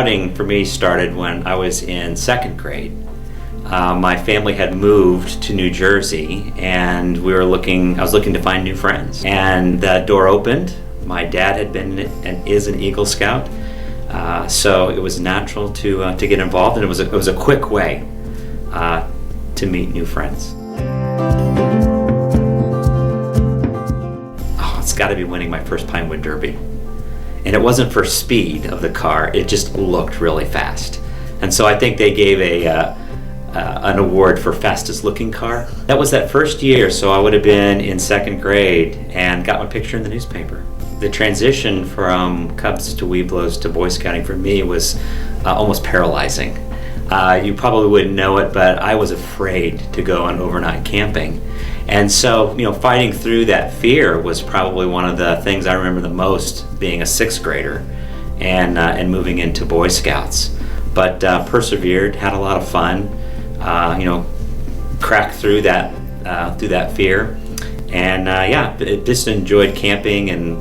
Scouting for me started when I was in second grade. My family had moved to New Jersey, and I was looking to find new friends. And the door opened. My dad had been and is an Eagle Scout, so it was natural to get involved, and it was a quick way to meet new friends. Oh, it's got to be winning my first Pinewood Derby. And it wasn't for speed of the car, it just looked really fast. And so I think they gave an award for fastest looking car. That was that first year, so I would have been in second grade and got my picture in the newspaper. The transition from Cubs to Webelos to Boy Scouting for me was almost paralyzing. You probably wouldn't know it, but I was afraid to go on overnight camping. And so, fighting through that fear was probably one of the things I remember the most, being a sixth grader and moving into Boy Scouts. But persevered, had a lot of fun, cracked through that fear. And just enjoyed camping and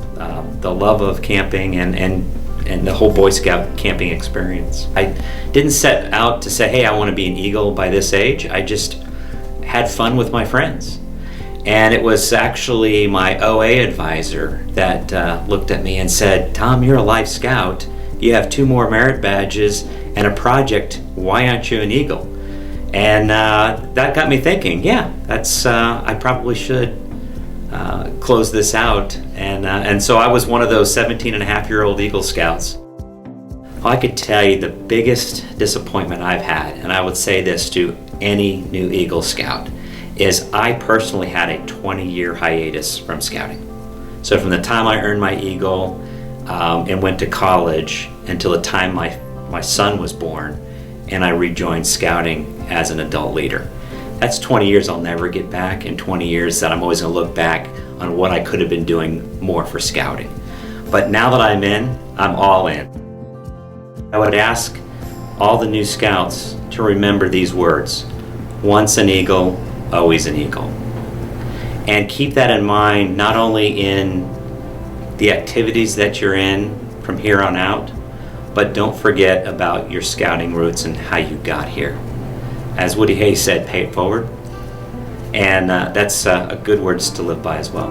the love of camping and the whole Boy Scout camping experience. I didn't set out to say, hey, I want to be an Eagle by this age. I just had fun with my friends. And it was actually my OA advisor that looked at me and said, Tom, you're a Life Scout. You have 2 more merit badges and a project. Why aren't you an Eagle? And that got me thinking, I probably should close this out. And so I was one of those 17-and-a-half-year-old Eagle Scouts. I could tell you the biggest disappointment I've had, and I would say this to any new Eagle Scout, is I personally had a 20-year hiatus from scouting. So from the time I earned my Eagle and went to college until the time my son was born, and I rejoined scouting as an adult leader. That's 20 years I'll never get back, and 20 years that I'm always going to look back on what I could have been doing more for scouting. But now that I'm in, I'm all in. I would ask all the new scouts to remember these words: once an Eagle, always an Eagle. And keep that in mind, not only in the activities that you're in from here on out, but don't forget about your scouting roots and how you got here. As Woody Hayes said, pay it forward. And that's good words to live by as well.